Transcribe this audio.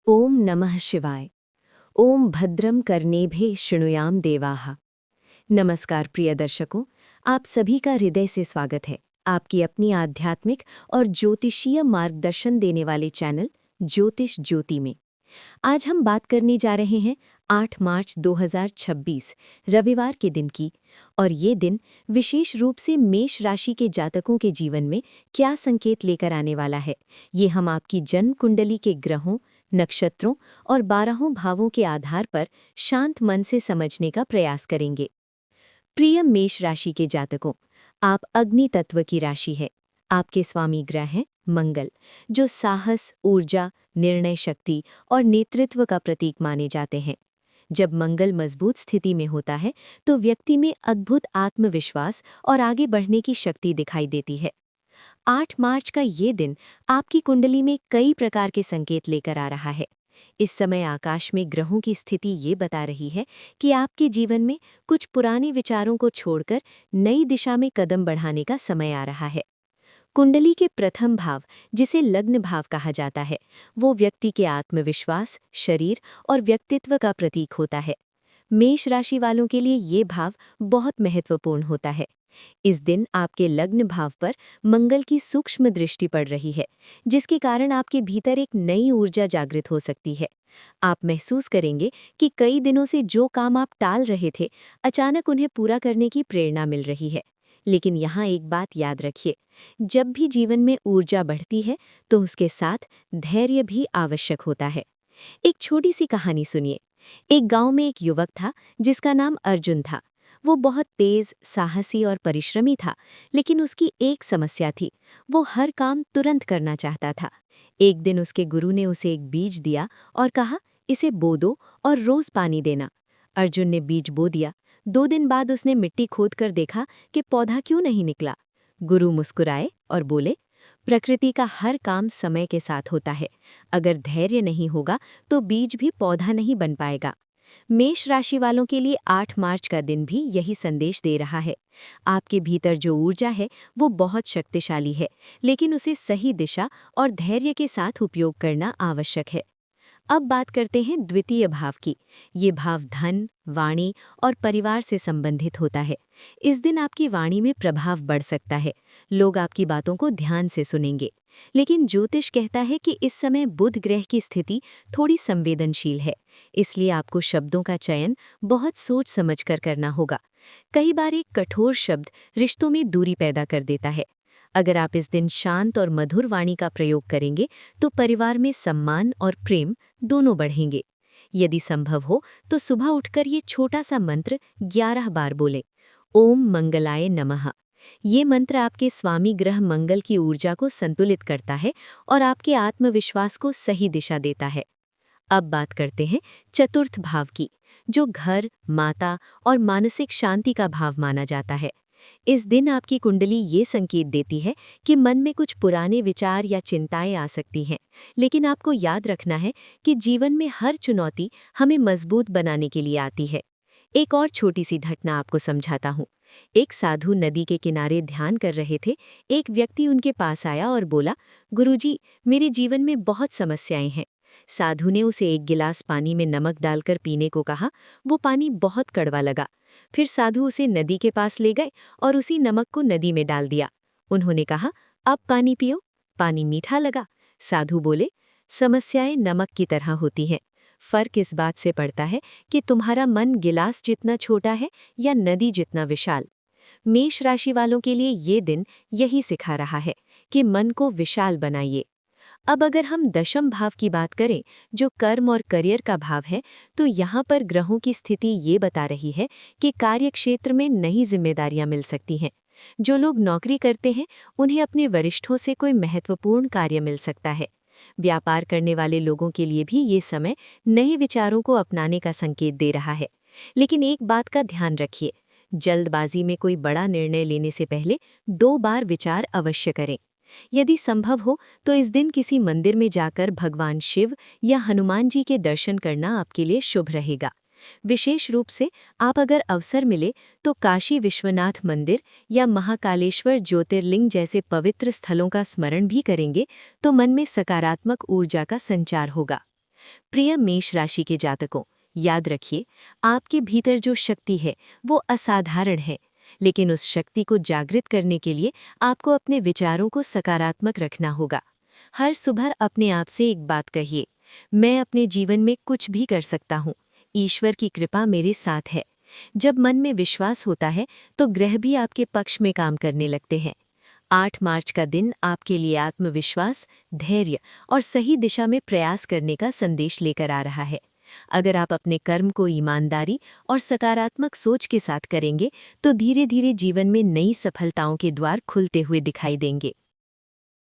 ओम नमः शिवाय। ओम भद्रम कर्णेभे शृणुयाम देवाः। नमस्कार प्रिय दर्शकों, आप सभी का हृदय से स्वागत है आपकी अपनी आध्यात्मिक और ज्योतिषीय मार्गदर्शन देने वाले चैनल ज्योतिष ज्योति में। आज हम बात करने जा रहे हैं 8 मार्च 2026 रविवार के दिन की, और ये दिन विशेष रूप से मेष राशि के जातकों के जीवन में क्या संकेत लेकर आने वाला है, ये हम आपकी जन्म कुंडली के ग्रहों, नक्षत्रों और 12 भावों के आधार पर शांत मन से समझने का प्रयास करेंगे। प्रिय मेष राशि के जातकों, आप अग्नि तत्व की राशि है। आपके स्वामी ग्रह हैं मंगल, जो साहस, ऊर्जा, निर्णय शक्ति और नेतृत्व का प्रतीक माने जाते हैं। जब मंगल मजबूत स्थिति में होता है तो व्यक्ति में अद्भुत आत्मविश्वास और आगे बढ़ने की शक्ति दिखाई देती है। 8 मार्च का ये दिन आपकी कुंडली में कई प्रकार के संकेत लेकर आ रहा है। इस समय आकाश में ग्रहों की स्थिति ये बता रही है कि आपके जीवन में कुछ पुराने विचारों को छोड़कर नई दिशा में कदम बढ़ाने का समय आ रहा है। कुंडली के प्रथम भाव, जिसे लग्न भाव कहा जाता है, वो व्यक्ति के आत्मविश्वास, शरीर और व्यक्तित्व का प्रतीक होता है। मेष राशि वालों के लिए ये भाव बहुत महत्वपूर्ण होता है। इस दिन आपके लग्न भाव पर मंगल की सूक्ष्म दृष्टि पड़ रही है, जिसके कारण आपके भीतर एक नई ऊर्जा जागृत हो सकती है। आप महसूस करेंगे कि कई दिनों से जो काम आप टाल रहे थे, अचानक उन्हें पूरा करने की प्रेरणा मिल रही है। लेकिन यहाँ एक बात याद रखिए, जब भी जीवन में ऊर्जा बढ़ती है तो उसके साथ धैर्य भी आवश्यक होता है। एक छोटी सी कहानी सुनिए। एक गांव में एक युवक था जिसका नाम अर्जुन था। वो बहुत तेज, साहसी और परिश्रमी था, लेकिन उसकी एक समस्या थी, वो हर काम तुरंत करना चाहता था। एक दिन उसके गुरु ने उसे एक बीज दिया और कहा, इसे बो दो और रोज पानी देना। अर्जुन ने बीज बो दिया। 2 दिन बाद उसने मिट्टी खोद कर देखा कि पौधा क्यों नहीं निकला। गुरु मुस्कुराए और बोले, प्रकृति का हर काम समय के साथ होता है। अगर धैर्य नहीं होगा तो बीज भी पौधा नहीं बन पाएगा। मेष राशि वालों के लिए 8 मार्च का दिन भी यही संदेश दे रहा है। आपके भीतर जो ऊर्जा है वो बहुत शक्तिशाली है, लेकिन उसे सही दिशा और धैर्य के साथ उपयोग करना आवश्यक है। अब बात करते हैं द्वितीय भाव की। ये भाव धन, वाणी और परिवार से संबंधित होता है। इस दिन आपकी वाणी में प्रभाव बढ़ सकता है। लोग आपकी बातों को ध्यान से सुनेंगे। लेकिन ज्योतिष कहता है कि इस समय बुध ग्रह की स्थिति थोड़ी संवेदनशील है, इसलिए आपको शब्दों का चयन बहुत सोच समझ कर करना होगा। कई बार एक कठोर शब्द रिश्तों में दूरी पैदा कर देता है। अगर आप इस दिन शांत और मधुर वाणी का प्रयोग करेंगे तो परिवार में सम्मान और प्रेम दोनों बढ़ेंगे। यदि संभव हो तो सुबह उठकर ये छोटा सा मंत्र 11 बार बोले, ओम मंगलाय नमः। ये मंत्र आपके स्वामी ग्रह मंगल की ऊर्जा को संतुलित करता है और आपके आत्मविश्वास को सही दिशा देता है। अब बात करते हैं चतुर्थ भाव की, जो घर, माता और मानसिक शांति का भाव माना जाता है। इस दिन आपकी कुंडली ये संकेत देती है कि मन में कुछ पुराने विचार या चिंताएं आ सकती हैं, लेकिन आपको याद रखना है कि जीवन में हर चुनौती हमें मजबूत बनाने के लिए आती है। एक और छोटी सी घटना आपको समझाता हूँ। एक साधु नदी के किनारे ध्यान कर रहे थे। एक व्यक्ति उनके पास आया और बोला, गुरुजी, मेरे जीवन में बहुत समस्याएं हैं। साधु ने उसे एक गिलास पानी में नमक डालकर पीने को कहा। वो पानी बहुत कड़वा लगा। फिर साधु उसे नदी के पास ले गए और उसी नमक को नदी में डाल दिया। उन्होंने कहा, अब पानी पियो। पानी मीठा लगा। साधु बोले, समस्याएं नमक की तरह होती हैं। फर्क इस बात से पड़ता है कि तुम्हारा मन गिलास जितना छोटा है या नदी जितना विशाल। मेष राशि वालों के लिए ये दिन यही सिखा रहा है कि मन को विशाल बनाइए। अब अगर हम दशम भाव की बात करें, जो कर्म और करियर का भाव है, तो यहाँ पर ग्रहों की स्थिति ये बता रही है कि कार्यक्षेत्र में नई जिम्मेदारियां मिल सकती हैं। जो लोग नौकरी करते हैं उन्हें अपने वरिष्ठों से कोई महत्वपूर्ण कार्य मिल सकता है। व्यापार करने वाले लोगों के लिए भी ये समय नए विचारों को अपनाने का संकेत दे रहा है। लेकिन एक बात का ध्यान रखिए, जल्दबाजी में कोई बड़ा निर्णय लेने से पहले 2 बार विचार अवश्य करें। यदि संभव हो तो इस दिन किसी मंदिर में जाकर भगवान शिव या हनुमान जी के दर्शन करना आपके लिए शुभ रहेगा। विशेष रूप से आप अगर अवसर मिले तो काशी विश्वनाथ मंदिर या महाकालेश्वर ज्योतिर्लिंग जैसे पवित्र स्थलों का स्मरण भी करेंगे तो मन में सकारात्मक ऊर्जा का संचार होगा। प्रिय मेष राशि के जातकों, याद रखिए, आपके भीतर जो शक्ति है वो असाधारण है, लेकिन उस शक्ति को जागृत करने के लिए आपको अपने विचारों को सकारात्मक रखना होगा। हर सुबह अपने आप से एक बात कहिए, मैं अपने जीवन में कुछ भी कर सकता हूँ, ईश्वर की कृपा मेरे साथ है। जब मन में विश्वास होता है तो ग्रह भी आपके पक्ष में काम करने लगते हैं। 8 मार्च का दिन आपके लिए आत्मविश्वास, धैर्य और सही दिशा में प्रयास करने का संदेश लेकर आ रहा है। अगर आप अपने कर्म को ईमानदारी और सकारात्मक सोच के साथ करेंगे तो धीरे धीरे जीवन में नई सफलताओं के द्वार खुलते हुए दिखाई देंगे।